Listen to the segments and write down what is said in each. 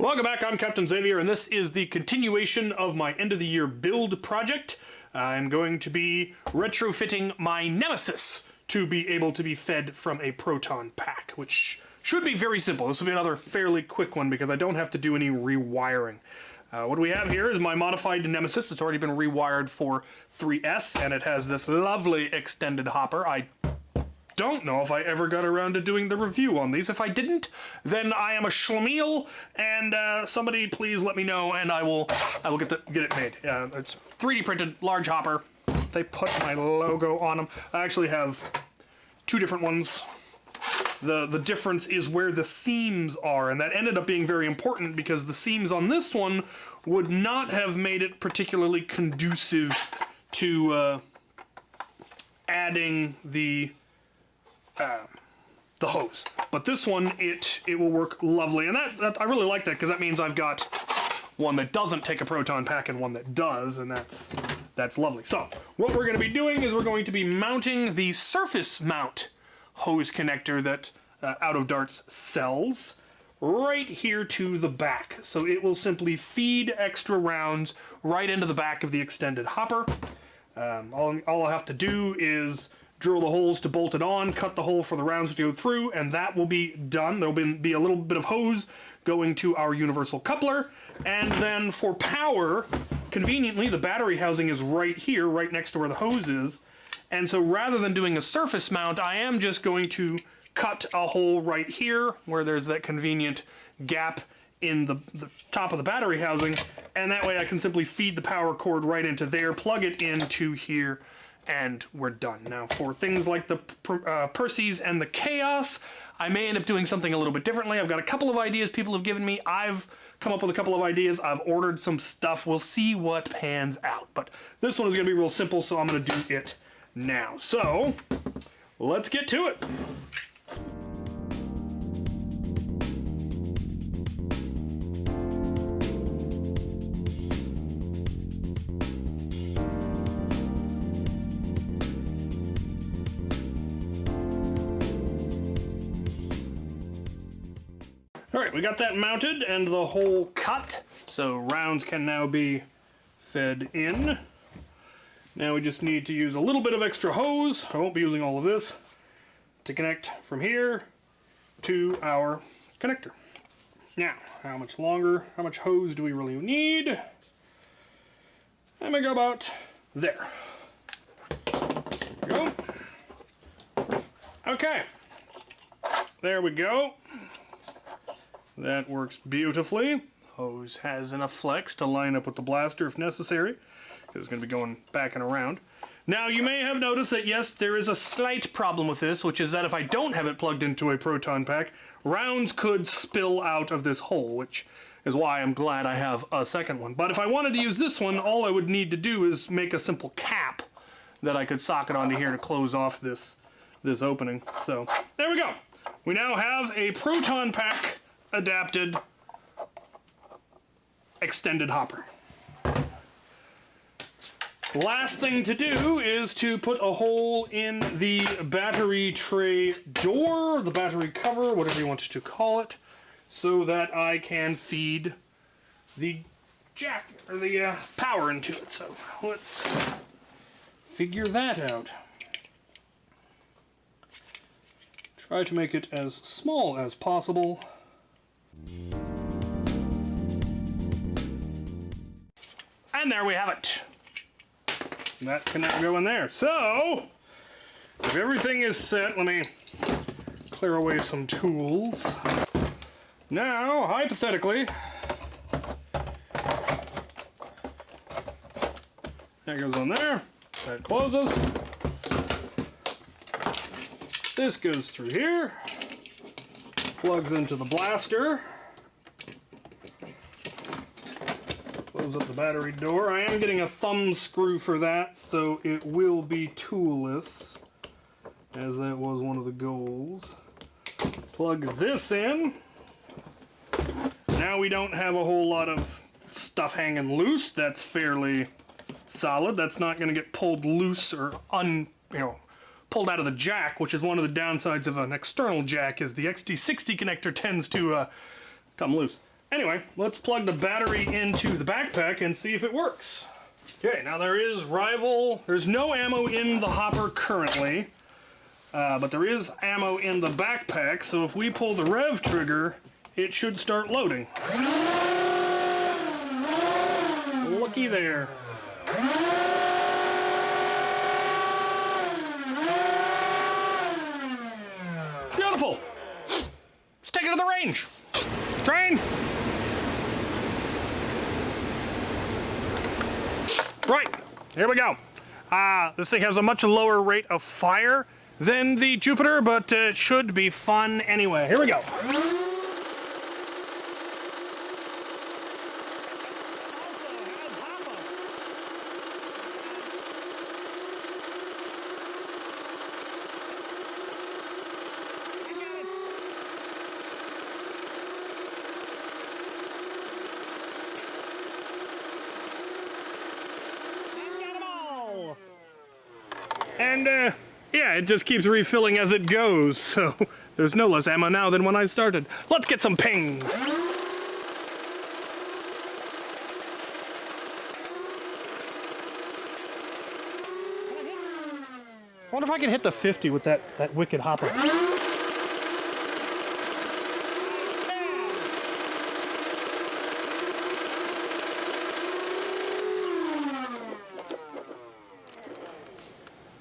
Welcome back, I'm Captain Xavier, and this is the continuation of my end-of-the-year build project. I'm going to be retrofitting my Nemesis to be able to be fed from a Proton pack, which should be very simple. This will be another fairly quick one because I don't have to do any rewiring. What we have here is my modified Nemesis. It's already been rewired for 3S, and it has this lovely extended hopper. I don't know if I ever got around to doing the review on these. If I didn't, then I am a schlemiel, and somebody please let me know, and I will get it made. It's 3D printed, large hopper. They put my logo on them. I actually have two different ones. The difference is where the seams are, and that ended up being very important because the seams on this one would not have made it particularly conducive to adding the hose. But this one, it will work lovely, and that I really like that because that means I've got one that doesn't take a Proton pack and one that does, and that's lovely. So what we're going to be doing is we're going to be mounting the surface mount hose connector that Out of Darts sells right here to the back. So it will simply feed extra rounds right into the back of the extended hopper. All I'll have to do is drill the holes to bolt it on, cut the hole for the rounds to go through, and that will be done. There will be a little bit of hose going to our universal coupler, and then for power, conveniently, the battery housing is right here, right next to where the hose is, and so rather than doing a surface mount, I am just going to cut a hole right here, where there's that convenient gap in the top of the battery housing, and that way I can simply feed the power cord right into there, plug it into here, and we're done. Now, for things like the Perseus and the Chaos, I may end up doing something a little bit differently. I've got a couple of ideas people have given me. I've come up with a couple of ideas. I've ordered some stuff. We'll see what pans out. But this one is going to be real simple, so I'm going to do it now. So, let's get to it. Alright, we got that mounted and the hole cut, so rounds can now be fed in. Now we just need to use a little bit of extra hose, I won't be using all of this, to connect from here to our connector. Now, how much hose do we really need? I'm going to go about there. There we go. Okay, there we go. That works beautifully. Hose has enough flex to line up with the blaster if necessary, because it's going to be going back and around. Now, you may have noticed that, yes, there is a slight problem with this, which is that if I don't have it plugged into a Proton pack, rounds could spill out of this hole, which is why I'm glad I have a second one. But if I wanted to use this one, all I would need to do is make a simple cap that I could socket onto here to close off this opening. So, there we go. We now have a Proton pack adapted extended hopper. Last thing to do is to put a hole in the battery tray door, the battery cover, whatever you want to call it, so that I can feed the jack or the power into it. So let's figure that out. Try to make it as small as possible. And there we have it. That can now go in there. So, if everything is set, let me clear away some tools. Now, hypothetically, that goes on there. That closes. This goes through here. Plugs into the blaster. Close up the battery door. I am getting a thumb screw for that, so it will be toolless, as that was one of the goals. Plug this in. Now we don't have a whole lot of stuff hanging loose. That's fairly solid. That's not going to get pulled loose or pulled out of the jack, which is one of the downsides of an external jack, is the XD60 connector tends to come loose. Anyway, let's plug the battery into the backpack and see if it works. Okay, now there's no ammo in the hopper currently, but there is ammo in the backpack, so if we pull the rev trigger, it should start loading. Looky there. Beautiful. Let's take it to the range. Train. Right, here we go. This thing has a much lower rate of fire than the Jupiter, but it should be fun anyway. Here we go. And, yeah, it just keeps refilling as it goes, so there's no less ammo now than when I started. Let's get some pings! I wonder if I can hit the 50 with that wicked hopper.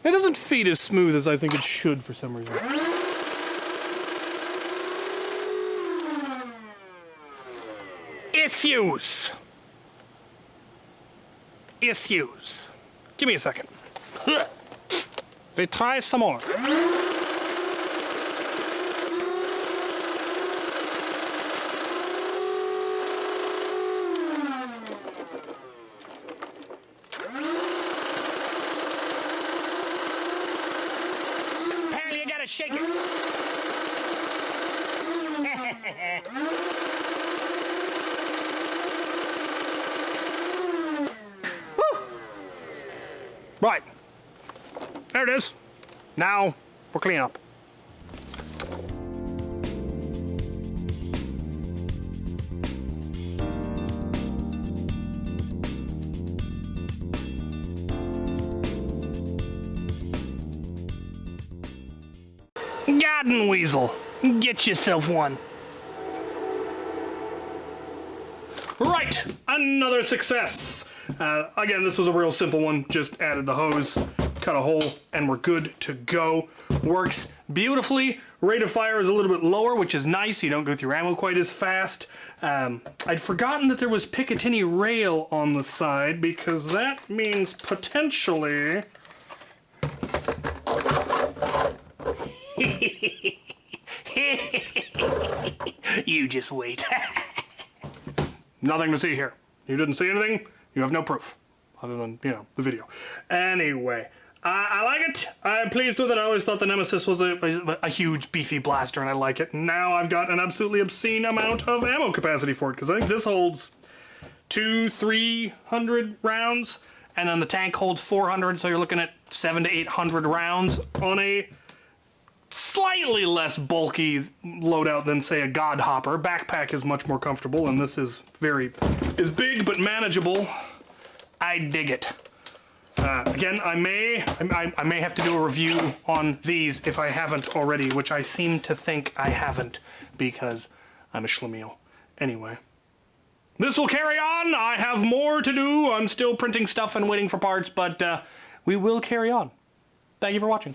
It doesn't feed as smooth as I think it should for some reason. Issues. Give me a second. We try some more. Shake it. Right. There it is. Now for cleanup. Garden weasel, get yourself one. Right, another success. Again, this was a real simple one. Just added the hose, cut a hole, and we're good to go. Works beautifully. Rate of fire is a little bit lower, which is nice. You don't go through ammo quite as fast. I'd forgotten that there was Picatinny rail on the side, because that means potentially... You just wait. Nothing to see here. You didn't see anything, you have no proof. Other than, you know, the video. Anyway, I like it. I'm pleased with it. I always thought the Nemesis was a huge, beefy blaster, and I like it. Now I've got an absolutely obscene amount of ammo capacity for it, because I think this holds 200-300 rounds, and then the tank holds 400, so you're looking at 700 to 800 rounds on a slightly less bulky loadout than, say, a God Hopper. Backpack is much more comfortable, and this is big but manageable. I dig it. Again, I may have to do a review on these if I haven't already, which I seem to think I haven't because I'm a schlemiel. Anyway, this will carry on. I have more to do. I'm still printing stuff and waiting for parts, but we will carry on. Thank you for watching.